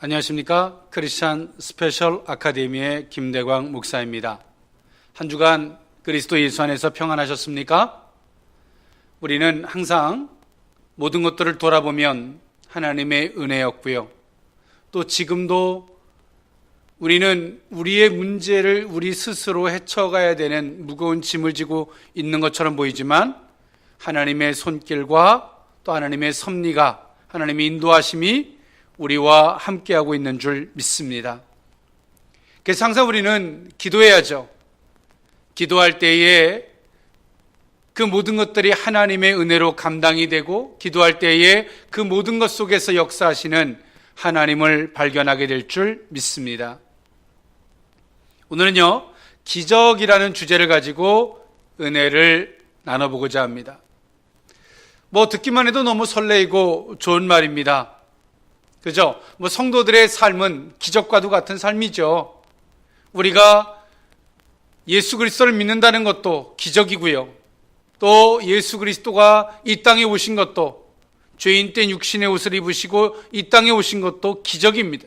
안녕하십니까? 크리스찬 스페셜 아카데미의 김대광 목사입니다. 한 주간 그리스도 예수 안에서 평안하셨습니까? 우리는 항상 모든 것들을 돌아보면 하나님의 은혜였고요. 또 지금도 우리는 우리의 문제를 우리 스스로 헤쳐가야 되는 무거운 짐을 지고 있는 것처럼 보이지만 하나님의 손길과 또 하나님의 섭리가, 하나님의 인도하심이 우리와 함께하고 있는 줄 믿습니다. 그래서 항상 우리는 기도해야죠. 기도할 때에 그 모든 것들이 하나님의 은혜로 감당이 되고, 기도할 때에 그 모든 것 속에서 역사하시는 하나님을 발견하게 될 줄 믿습니다. 오늘은요, 기적이라는 주제를 가지고 은혜를 나눠보고자 합니다. 듣기만 해도 너무 설레이고 좋은 말입니다. 그죠? 성도들의 삶은 기적과도 같은 삶이죠. 우리가 예수 그리스도를 믿는다는 것도 기적이고요. 또 예수 그리스도가 이 땅에 오신 것도, 죄인 때 육신의 옷을 입으시고 이 땅에 오신 것도 기적입니다.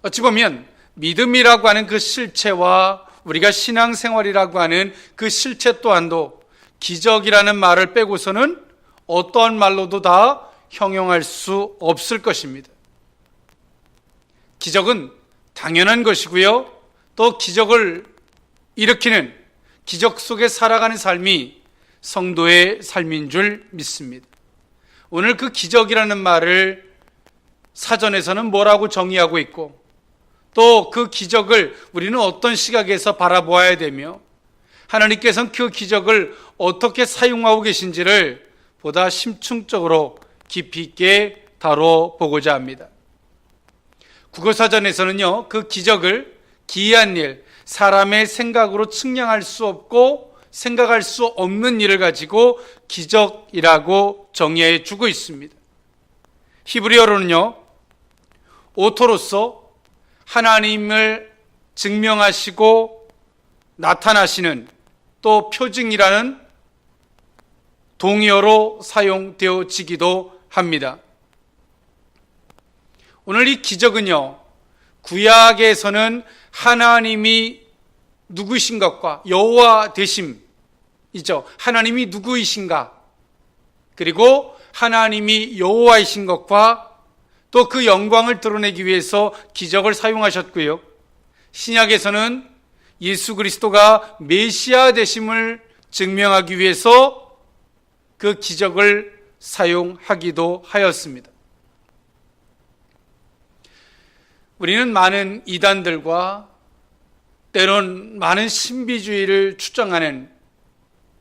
어찌 보면 믿음이라고 하는 그 실체와 우리가 신앙생활이라고 하는 그 실체 또한도 기적이라는 말을 빼고서는 어떠한 말로도 다 형용할 수 없을 것입니다. 기적은 당연한 것이고요. 또 기적을 일으키는, 기적 속에 살아가는 삶이 성도의 삶인 줄 믿습니다. 오늘 그 기적이라는 말을 사전에서는 뭐라고 정의하고 있고, 또 그 기적을 우리는 어떤 시각에서 바라보아야 되며, 하나님께서는 그 기적을 어떻게 사용하고 계신지를 보다 심층적으로 깊이 있게 다뤄보고자 합니다. 국어사전에서는요, 그 기적을 기이한 일, 사람의 생각으로 측량할 수 없고 생각할 수 없는 일을 가지고 기적이라고 정의해 주고 있습니다. 히브리어로는요, 오토로서 하나님을 증명하시고 나타나시는, 또 표징이라는 동의어로 사용되어지기도 합니다. 오늘 이 기적은요, 구약에서는 하나님이 누구이신 것과 여호와 되심이죠. 하나님이 누구이신가, 그리고 하나님이 여호와이신 것과 또 그 영광을 드러내기 위해서 기적을 사용하셨고요. 신약에서는 예수 그리스도가 메시아 되심을 증명하기 위해서 그 기적을 사용하기도 하였습니다. 우리는 많은 이단들과 때론 많은 신비주의를 주장하는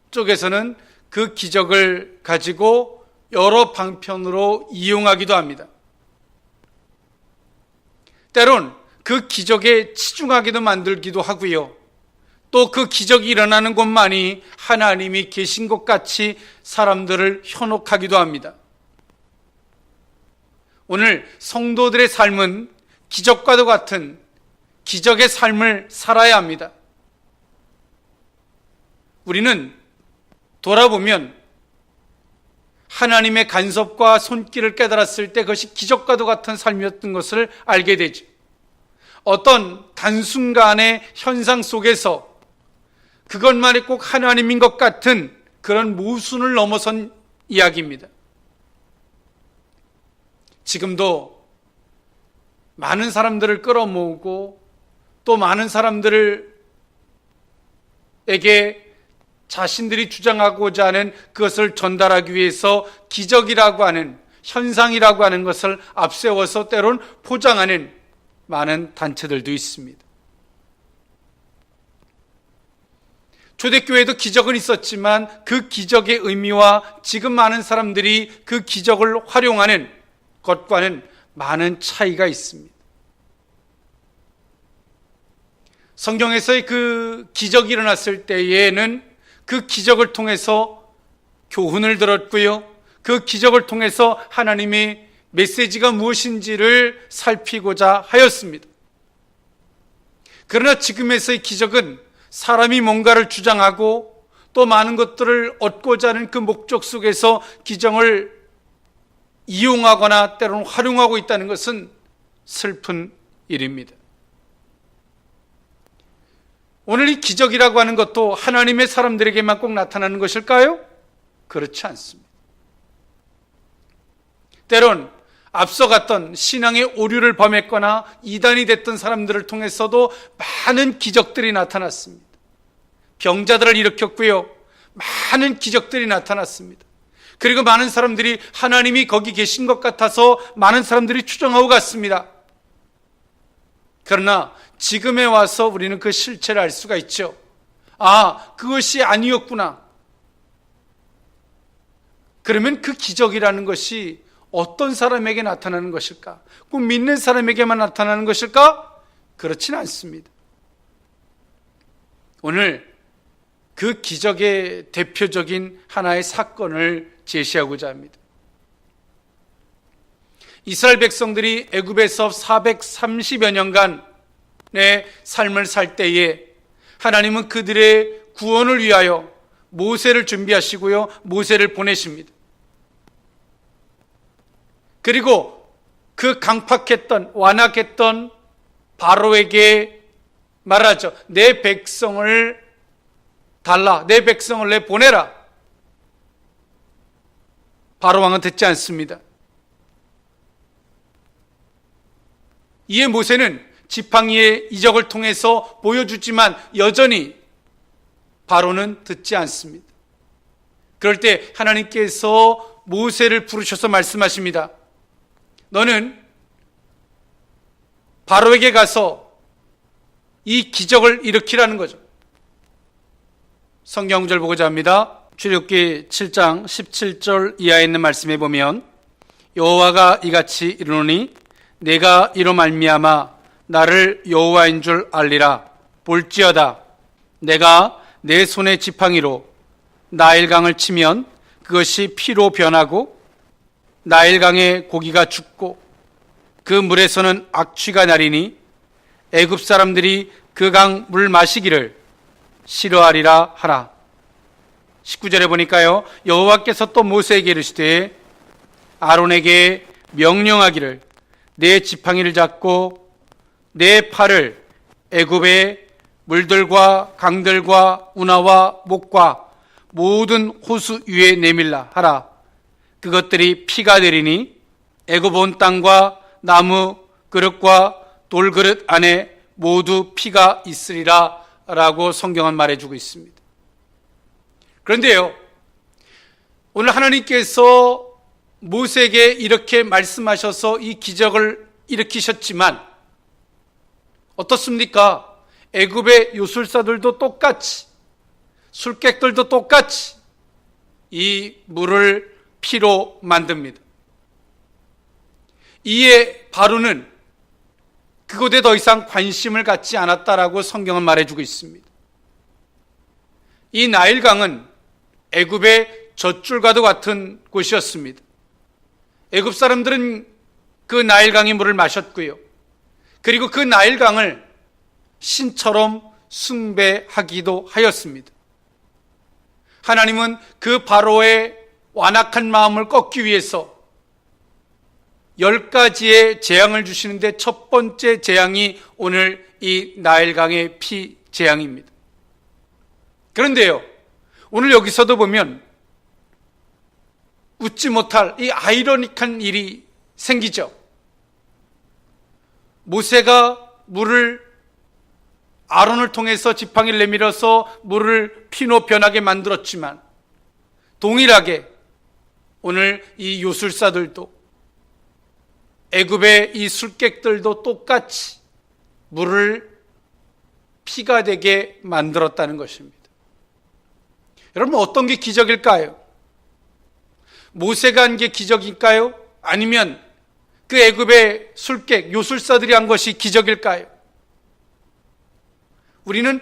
쪽에서는 그 기적을 가지고 여러 방편으로 이용하기도 합니다. 때론 그 기적에 치중하게도 만들기도 하고요. 또 그 기적이 일어나는 곳만이 하나님이 계신 것 같이 사람들을 현혹하기도 합니다. 오늘 성도들의 삶은 기적과도 같은 기적의 삶을 살아야 합니다. 우리는 돌아보면 하나님의 간섭과 손길을 깨달았을 때 그것이 기적과도 같은 삶이었던 것을 알게 되죠. 어떤 단순간의 현상 속에서 그것만이 꼭 하나님인 것 같은 그런 모순을 넘어선 이야기입니다. 지금도 많은 사람들을 끌어모으고 또 많은 사람들에게 자신들이 주장하고자 하는 그것을 전달하기 위해서 기적이라고 하는, 현상이라고 하는 것을 앞세워서 때론 포장하는 많은 단체들도 있습니다. 초대교회도 기적은 있었지만 그 기적의 의미와 지금 많은 사람들이 그 기적을 활용하는 것과는 많은 차이가 있습니다. 성경에서의 그 기적이 일어났을 때에는 그 기적을 통해서 교훈을 들었고요. 그 기적을 통해서 하나님의 메시지가 무엇인지를 살피고자 하였습니다. 그러나 지금에서의 기적은 사람이 뭔가를 주장하고 또 많은 것들을 얻고자 하는 그 목적 속에서 기적을 이용하거나 때로는 활용하고 있다는 것은 슬픈 일입니다. 오늘 이 기적이라고 하는 것도 하나님의 사람들에게만 꼭 나타나는 것일까요? 그렇지 않습니다. 때론 앞서갔던 신앙의 오류를 범했거나 이단이 됐던 사람들을 통해서도 많은 기적들이 나타났습니다. 병자들을 일으켰고요. 많은 기적들이 나타났습니다. 그리고 많은 사람들이 하나님이 거기 계신 것 같아서 많은 사람들이 추정하고 갔습니다. 그러나 지금에 와서 우리는 그 실체를 알 수가 있죠. 아, 그것이 아니었구나. 그러면 그 기적이라는 것이 어떤 사람에게 나타나는 것일까? 꼭 믿는 사람에게만 나타나는 것일까? 그렇지는 않습니다. 오늘 그 기적의 대표적인 하나의 사건을 제시하고자 합니다. 이스라엘 백성들이 애굽에서 430여 년간의 삶을 살 때에 하나님은 그들의 구원을 위하여 모세를 준비하시고요, 모세를 보내십니다. 그리고 그 강팍했던, 완악했던 바로에게 말하죠. 내 백성을 달라, 내 백성을 내보내라. 바로 왕은 듣지 않습니다. 이에 모세는 지팡이의 이적을 통해서 보여주지만 여전히 바로는 듣지 않습니다. 그럴 때 하나님께서 모세를 부르셔서 말씀하십니다. 너는 바로에게 가서 이 기적을 일으키라는 거죠. 성경 구절 보고자 합니다. 출애굽기 7장 17절 이하에 있는 말씀에 보면 여호와가 이같이 이르노니 내가 이로 말미암아 나를 여호와인 줄 알리라. 볼지어다 내가 내 손의 지팡이로 나일강을 치면 그것이 피로 변하고 나일강의 고기가 죽고 그 물에서는 악취가 나리니 애굽 사람들이 그 강 물 마시기를 싫어하리라 하라. 19절에 보니까요, 여호와께서 또 모세에게 이르시되 아론에게 명령하기를 내 지팡이를 잡고 내 팔을 애굽의 물들과 강들과 운하와 목과 모든 호수 위에 내밀라 하라. 그것들이 피가 되리니 애굽 온 땅과 나무 그릇과 돌그릇 안에 모두 피가 있으리라 라고 성경은 말해주고 있습니다. 그런데요, 오늘 하나님께서 모세에게 이렇게 말씀하셔서 이 기적을 일으키셨지만 어떻습니까? 애굽의 요술사들도 똑같이, 술객들도 똑같이 이 물을 피로 만듭니다. 이에 바로는 그곳에 더 이상 관심을 갖지 않았다라고 성경은 말해주고 있습니다. 이 나일강은 애굽의 젖줄과도 같은 곳이었습니다. 애굽 사람들은 그 나일강의 물을 마셨고요. 그리고 그 나일강을 신처럼 숭배하기도 하였습니다. 하나님은 그 바로의 완악한 마음을 꺾기 위해서 10가지의 재앙을 주시는데 첫 번째 재앙이 오늘 이 나일강의 피 재앙입니다. 그런데요, 오늘 여기서도 보면 웃지 못할 이 아이러닉한 일이 생기죠. 모세가 물을 아론을 통해서 지팡이를 내밀어서 물을 피로 변하게 만들었지만 동일하게 오늘 이 요술사들도 애굽의 이 술객들도 똑같이 물을 피가 되게 만들었다는 것입니다. 여러분, 어떤 게 기적일까요? 모세가 한 게 기적일까요? 아니면 그 애굽의 술객, 요술사들이 한 것이 기적일까요? 우리는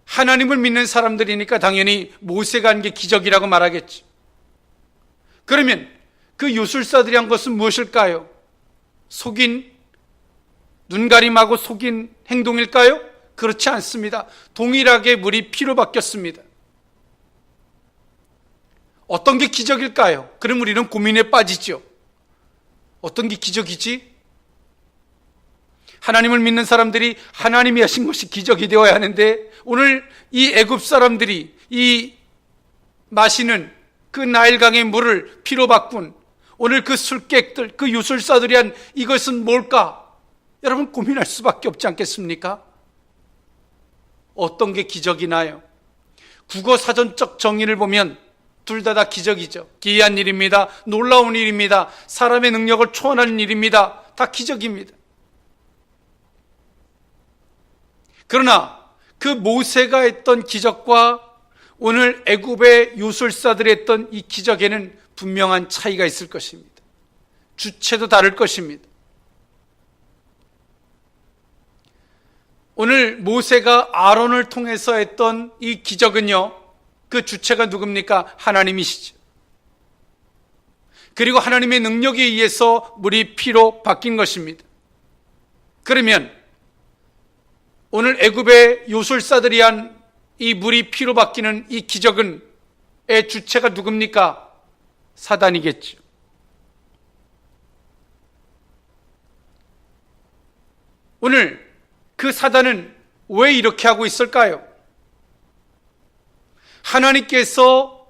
하나님을 믿는 사람들이니까 당연히 모세가 한 게 기적이라고 말하겠죠. 그러면 그 요술사들이 한 것은 무엇일까요? 속인, 눈가림하고 속인 행동일까요? 그렇지 않습니다. 동일하게 물이 피로 바뀌었습니다. 어떤 게 기적일까요? 그럼 우리는 고민에 빠지죠. 어떤 게 기적이지? 하나님을 믿는 사람들이 하나님이 하신 것이 기적이 되어야 하는데, 오늘 이 애굽 사람들이 이 마시는 그 나일강의 물을 피로 바꾼 오늘 그 술객들, 그 유술사들이 한 이것은 뭘까? 여러분 고민할 수밖에 없지 않겠습니까? 어떤 게 기적이 나요? 국어 사전적 정의를 보면 둘 다 기적이죠. 기이한 일입니다. 놀라운 일입니다. 사람의 능력을 초월하는 일입니다. 다 기적입니다. 그러나 그 모세가 했던 기적과 오늘 애굽의 유술사들이 했던 이 기적에는 분명한 차이가 있을 것입니다. 주체도 다를 것입니다. 오늘 모세가 아론을 통해서 했던 이 기적은요, 그 주체가 누굽니까? 하나님이시죠. 그리고 하나님의 능력에 의해서 물이 피로 바뀐 것입니다. 그러면 오늘 애굽의 요술사들이 한 이 물이 피로 바뀌는 이 기적은 의 주체가 누굽니까? 사단이겠죠. 오늘 그 사단은 왜 이렇게 하고 있을까요? 하나님께서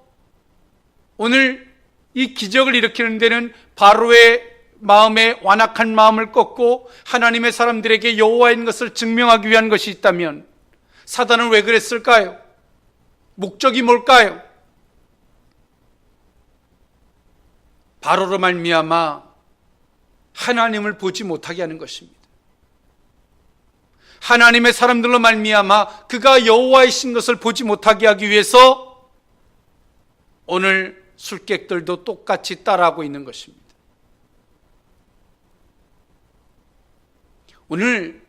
오늘 이 기적을 일으키는 데는 바로의 마음에 완악한 마음을 꺾고 하나님의 사람들에게 여호와인 것을 증명하기 위한 것이 있다면 사단은 왜 그랬을까요? 목적이 뭘까요? 바로로 말미암아 하나님을 보지 못하게 하는 것입니다. 하나님의 사람들로 말미암아 그가 여호와이신 것을 보지 못하게 하기 위해서 오늘 술객들도 똑같이 따라하고 있는 것입니다. 오늘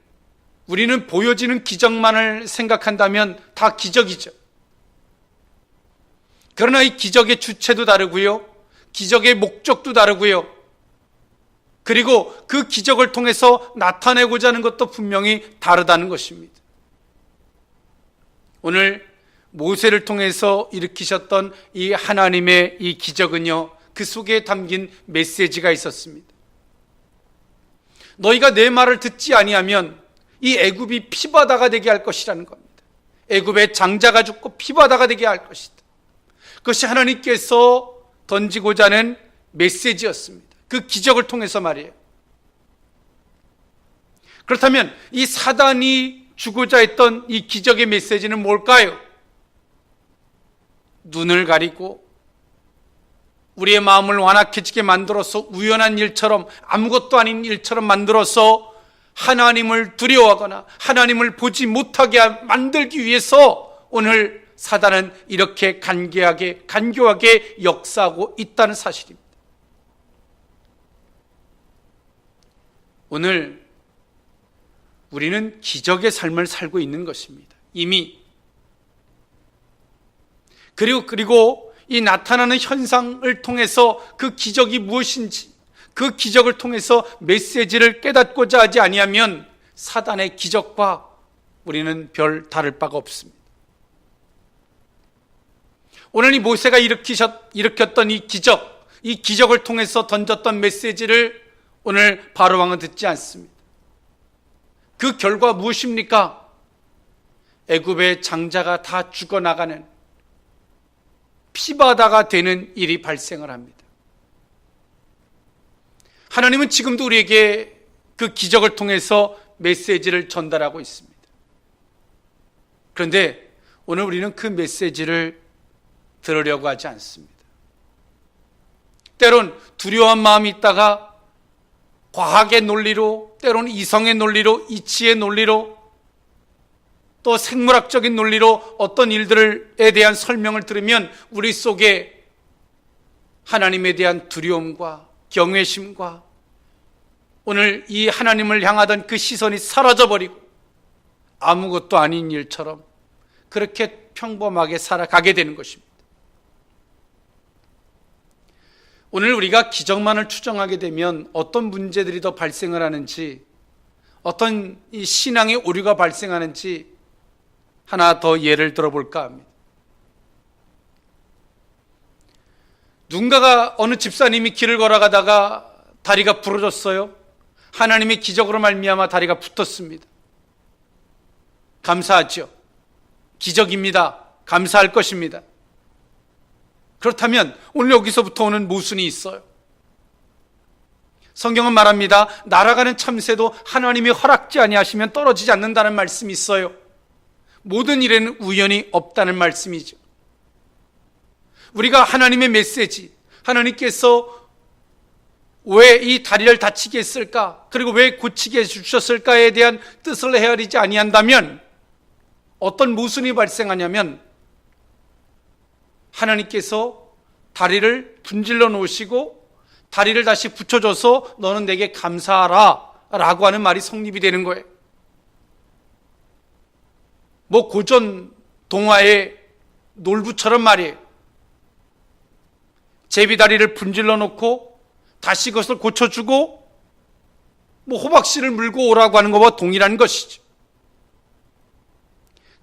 우리는 보여지는 기적만을 생각한다면 다 기적이죠. 그러나 이 기적의 주체도 다르고요, 기적의 목적도 다르고요, 그리고 그 기적을 통해서 나타내고자 하는 것도 분명히 다르다는 것입니다. 오늘 모세를 통해서 일으키셨던 이 하나님의 이 기적은요, 그 속에 담긴 메시지가 있었습니다. 너희가 내 말을 듣지 아니하면 이 애굽이 피바다가 되게 할 것이라는 겁니다. 애굽의 장자가 죽고 피바다가 되게 할 것이다. 그것이 하나님께서 던지고자 하는 메시지였습니다. 그 기적을 통해서 말이에요. 그렇다면 이 사단이 주고자 했던 이 기적의 메시지는 뭘까요? 눈을 가리고 우리의 마음을 완악해지게 만들어서 우연한 일처럼, 아무것도 아닌 일처럼 만들어서 하나님을 두려워하거나 하나님을 보지 못하게 만들기 위해서 오늘 사단은 이렇게 간교하게 역사하고 있다는 사실입니다. 오늘 우리는 기적의 삶을 살고 있는 것입니다. 이미. 그리고 이 나타나는 현상을 통해서 그 기적이 무엇인지, 그 기적을 통해서 메시지를 깨닫고자 하지 아니하면 사단의 기적과 우리는 별 다를 바가 없습니다. 오늘 이 모세가 일으켰던 이 기적을 통해서 던졌던 메시지를 오늘 바로 왕은 듣지 않습니다. 그 결과 무엇입니까? 애굽의 장자가 다 죽어나가는 피바다가 되는 일이 발생을 합니다. 하나님은 지금도 우리에게 그 기적을 통해서 메시지를 전달하고 있습니다. 그런데 오늘 우리는 그 메시지를 들으려고 하지 않습니다. 때론 두려운 마음이 있다가 과학의 논리로, 때론 이성의 논리로, 이치의 논리로, 또 생물학적인 논리로 어떤 일들에 대한 설명을 들으면 우리 속에 하나님에 대한 두려움과 경외심과 오늘 이 하나님을 향하던 그 시선이 사라져버리고 아무것도 아닌 일처럼 그렇게 평범하게 살아가게 되는 것입니다. 오늘 우리가 기적만을 추정하게 되면 어떤 문제들이 더 발생을 하는지, 어떤 이 신앙의 오류가 발생하는지 하나 더 예를 들어볼까 합니다. 누군가가, 어느 집사님이 길을 걸어가다가 다리가 부러졌어요. 하나님의 기적으로 말미암아 다리가 붙었습니다. 감사하죠. 기적입니다. 감사할 것입니다. 그렇다면 오늘 여기서부터 오는 모순이 있어요. 성경은 말합니다. 날아가는 참새도 하나님이 허락지 아니하시면 떨어지지 않는다는 말씀이 있어요. 모든 일에는 우연이 없다는 말씀이죠. 우리가 하나님의 메시지, 하나님께서 왜 이 다리를 다치게 했을까? 그리고 왜 고치게 해주셨을까에 대한 뜻을 헤아리지 아니한다면 어떤 모순이 발생하냐면 하나님께서 다리를 분질러 놓으시고 다리를 다시 붙여줘서 너는 내게 감사하라 라고 하는 말이 성립이 되는 거예요. 뭐 고전 동화의 놀부처럼 말이에요. 제비다리를 분질러 놓고 다시 그것을 고쳐주고 뭐 호박씨를 물고 오라고 하는 것과 동일한 것이죠.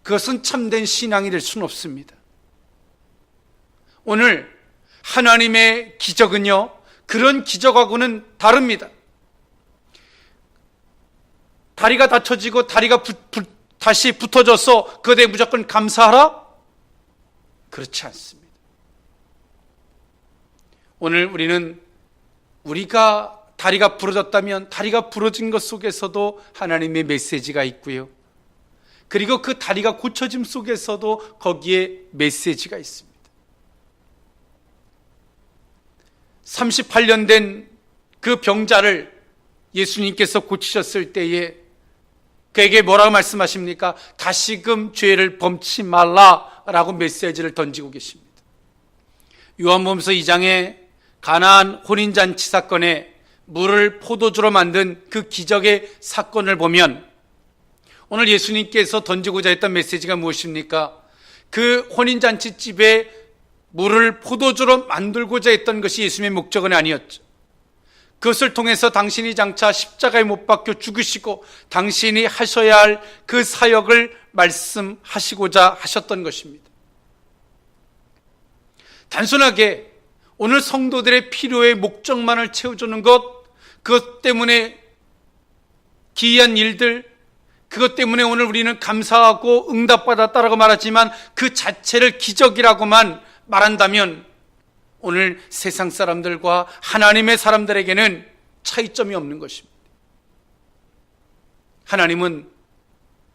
그것은 참된 신앙이 될 수는 없습니다. 오늘 하나님의 기적은요, 그런 기적하고는 다릅니다. 다리가 다쳐지고 다리가 다시 붙어져서 그에 무조건 감사하라? 그렇지 않습니다. 오늘 우리는 우리가 다리가 부러졌다면 다리가 부러진 것 속에서도 하나님의 메시지가 있고요. 그리고 그 다리가 고쳐짐 속에서도 거기에 메시지가 있습니다. 38년 된 그 병자를 예수님께서 고치셨을 때에 그에게 뭐라고 말씀하십니까? 다시금 죄를 범치 말라라고 메시지를 던지고 계십니다. 요한복음서 2장에 가나안 혼인잔치 사건에 물을 포도주로 만든 그 기적의 사건을 보면 오늘 예수님께서 던지고자 했던 메시지가 무엇입니까? 그 혼인잔치 집에 물을 포도주로 만들고자 했던 것이 예수님의 목적은 아니었죠. 그것을 통해서 당신이 장차 십자가에 못 박혀 죽으시고 당신이 하셔야 할 그 사역을 말씀하시고자 하셨던 것입니다. 단순하게 오늘 성도들의 필요의 목적만을 채워주는 것, 그것 때문에 기이한 일들, 그것 때문에 오늘 우리는 감사하고 응답받았다라고 말하지만 그 자체를 기적이라고만 말한다면 오늘 세상 사람들과 하나님의 사람들에게는 차이점이 없는 것입니다. 하나님은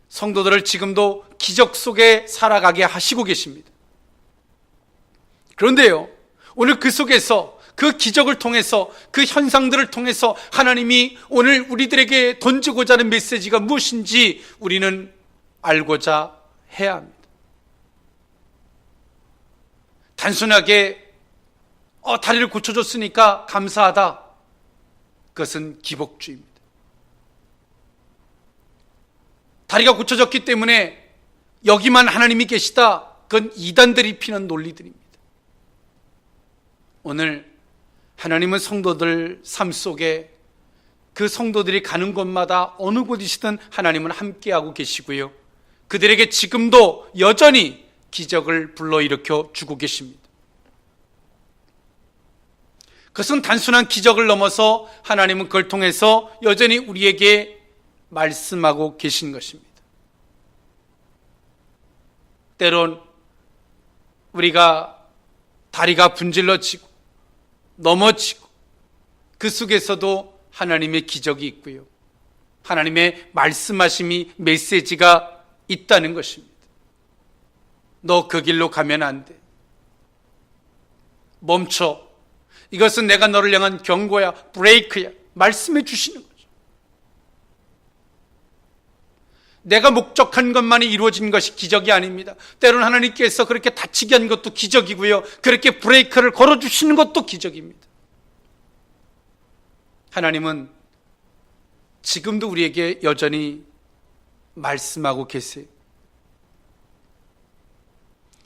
성도들을 지금도 기적 속에 살아가게 하시고 계십니다. 그런데요, 오늘 그 속에서 그 기적을 통해서 그 현상들을 통해서 하나님이 오늘 우리들에게 던지고자 하는 메시지가 무엇인지 우리는 알고자 해야 합니다. 단순하게 다리를 고쳐줬으니까 감사하다. 그것은 기복주의입니다. 다리가 고쳐졌기 때문에 여기만 하나님이 계시다. 그건 이단들이 피는 논리들입니다. 오늘 하나님은 성도들 삶 속에 그 성도들이 가는 곳마다 어느 곳이시든 하나님은 함께하고 계시고요. 그들에게 지금도 여전히 기적을 불러일으켜 주고 계십니다. 그것은 단순한 기적을 넘어서 하나님은 그걸 통해서 여전히 우리에게 말씀하고 계신 것입니다. 때론 우리가 다리가 분질러지고 넘어지고 그 속에서도 하나님의 기적이 있고요. 하나님의 말씀하심이 메시지가 있다는 것입니다. 너 그 길로 가면 안 돼. 멈춰. 이것은 내가 너를 향한 경고야, 브레이크야. 말씀해 주시는 거죠. 내가 목적한 것만이 이루어진 것이 기적이 아닙니다. 때로는 하나님께서 그렇게 다치게 한 것도 기적이고요. 그렇게 브레이크를 걸어주시는 것도 기적입니다. 하나님은 지금도 우리에게 여전히 말씀하고 계세요.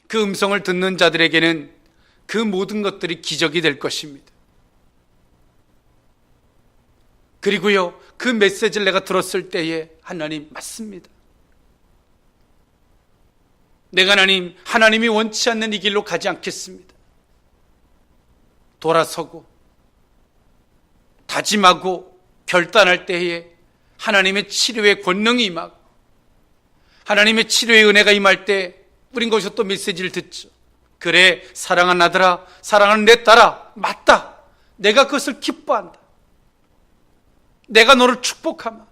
그 음성을 듣는 자들에게는 그 모든 것들이 기적이 될 것입니다. 그리고요, 그 메시지를 내가 들었을 때에 하나님 맞습니다. 내가 하나님이 원치 않는 이 길로 가지 않겠습니다. 돌아서고 다짐하고 결단할 때에 하나님의 치료의 권능이 임하고 하나님의 치료의 은혜가 임할 때 우린 거기서 또 메시지를 듣죠. 그래, 사랑하는 아들아, 사랑하는 내 딸아, 맞다. 내가 그것을 기뻐한다. 내가 너를 축복하마.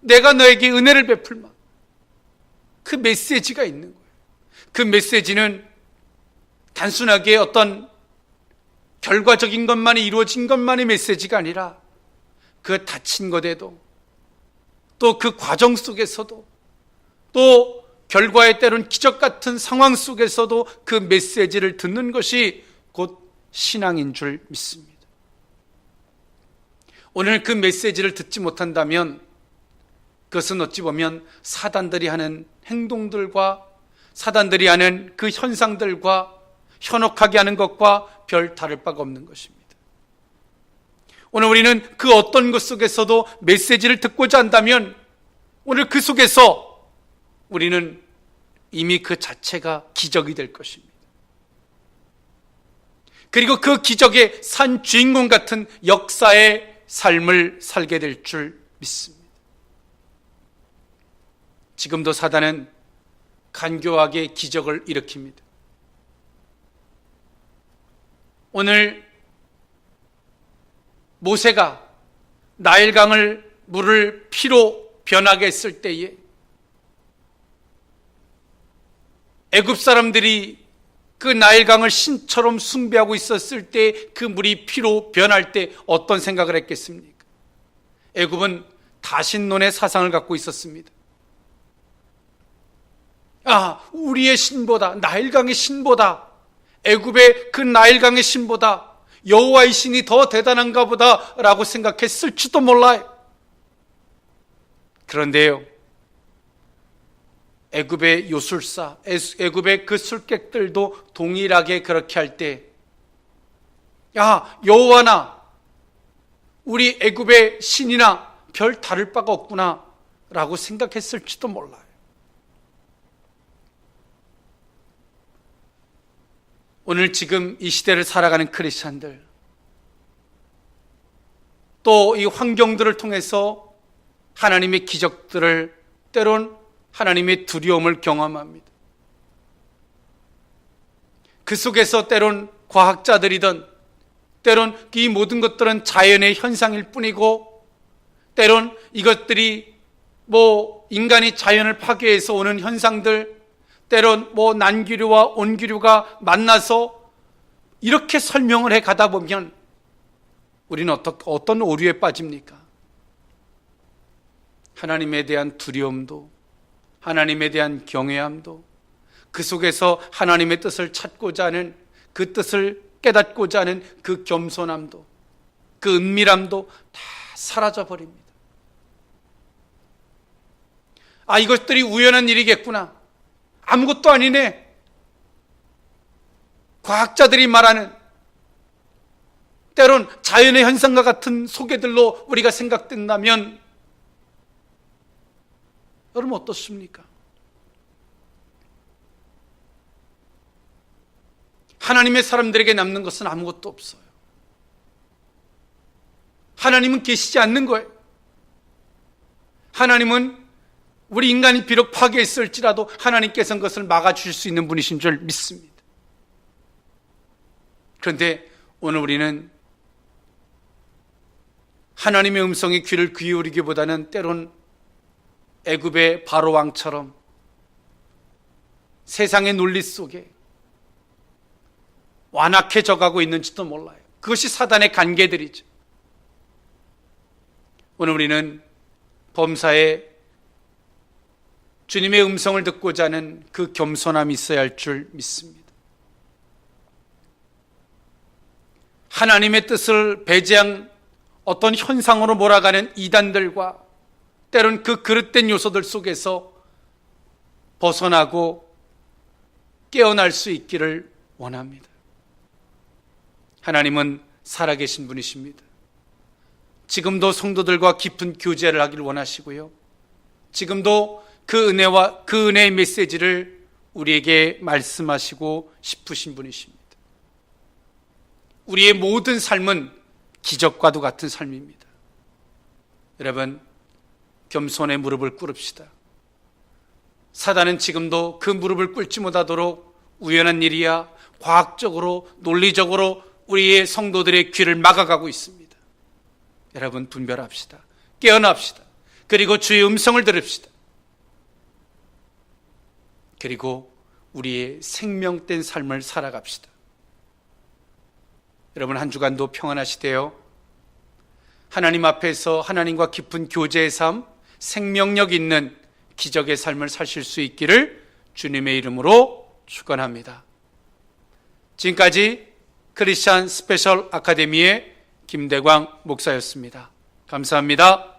내가 너에게 은혜를 베풀마. 그 메시지가 있는 거예요. 그 메시지는 단순하게 어떤 결과적인 것만이 이루어진 것만의 메시지가 아니라 그 다친 것에도 또 그 과정 속에서도 또 결과에 때론 기적 같은 상황 속에서도 그 메시지를 듣는 것이 곧 신앙인 줄 믿습니다. 오늘 그 메시지를 듣지 못한다면 그것은 어찌 보면 사단들이 하는 행동들과 사단들이 하는 그 현상들과 현혹하게 하는 것과 별 다를 바가 없는 것입니다. 오늘 우리는 그 어떤 것 속에서도 메시지를 듣고자 한다면 오늘 그 속에서 우리는 이미 그 자체가 기적이 될 것입니다. 그리고 그 기적의 산 주인공 같은 역사의 삶을 살게 될 줄 믿습니다. 지금도 사단은 간교하게 기적을 일으킵니다. 오늘 모세가 나일강을 물을 피로 변하게 했을 때에 애굽 사람들이 그 나일강을 신처럼 숭배하고 있었을 때 그 물이 피로 변할 때 어떤 생각을 했겠습니까? 애굽은 다신론의 사상을 갖고 있었습니다. 우리의 신보다, 나일강의 신보다, 애굽의 그 나일강의 신보다 여호와의 신이 더 대단한가 보다라고 생각했을지도 몰라요. 그런데요, 애굽의 요술사, 애굽의 그 술객들도 동일하게 그렇게 할 때, 여호와나 우리 애굽의 신이나 별 다를 바가 없구나 라고 생각했을지도 몰라요. 오늘 지금 이 시대를 살아가는 크리스찬들, 또 이 환경들을 통해서 하나님의 기적들을, 때론 하나님의 두려움을 경험합니다. 그 속에서 때론 과학자들이든 때론 이 모든 것들은 자연의 현상일 뿐이고 때론 이것들이 인간이 자연을 파괴해서 오는 현상들, 때론 난기류와 온기류가 만나서 이렇게 설명을 해 가다 보면 우리는 어떤 오류에 빠집니까? 하나님에 대한 두려움도, 하나님에 대한 경외함도, 그 속에서 하나님의 뜻을 찾고자 하는, 그 뜻을 깨닫고자 하는 그 겸손함도, 그 은밀함도 다 사라져 버립니다. 이것들이 우연한 일이겠구나, 아무것도 아니네, 과학자들이 말하는 때론 자연의 현상과 같은 소개들로 우리가 생각된다면 여러분 어떻습니까? 하나님의 사람들에게 남는 것은 아무것도 없어요. 하나님은 계시지 않는 거예요. 하나님은 우리 인간이 비록 파괴했을지라도 하나님께서는 그것을 막아주실 수 있는 분이신 줄 믿습니다. 그런데 오늘 우리는 하나님의 음성에 귀를 기울이기보다는 때론 애굽의 바로 왕처럼 세상의 논리 속에 완악해져 가고 있는지도 몰라요. 그것이 사단의 관계들이죠. 오늘 우리는 범사에 주님의 음성을 듣고자 하는 그 겸손함이 있어야 할 줄 믿습니다. 하나님의 뜻을 배제한 어떤 현상으로 몰아가는 이단들과 때론 그 그릇된 요소들 속에서 벗어나고 깨어날 수 있기를 원합니다. 하나님은 살아계신 분이십니다. 지금도 성도들과 깊은 교제를 하길 원하시고요, 지금도 그 은혜와 그 은혜의 메시지를 우리에게 말씀하시고 싶으신 분이십니다. 우리의 모든 삶은 기적과도 같은 삶입니다. 여러분, 겸손의 무릎을 꿇읍시다. 사단은 지금도 그 무릎을 꿇지 못하도록 우연한 일이야 과학적으로 논리적으로 우리의 성도들의 귀를 막아가고 있습니다. 여러분, 분별합시다. 깨어납시다. 그리고 주의 음성을 들읍시다. 그리고 우리의 생명된 삶을 살아갑시다. 여러분, 한 주간도 평안하시되요. 하나님 앞에서 하나님과 깊은 교제의 삶, 생명력 있는 기적의 삶을 사실 수 있기를 주님의 이름으로 축원합니다. 지금까지 크리스천 스페셜 아카데미의 김대광 목사였습니다. 감사합니다.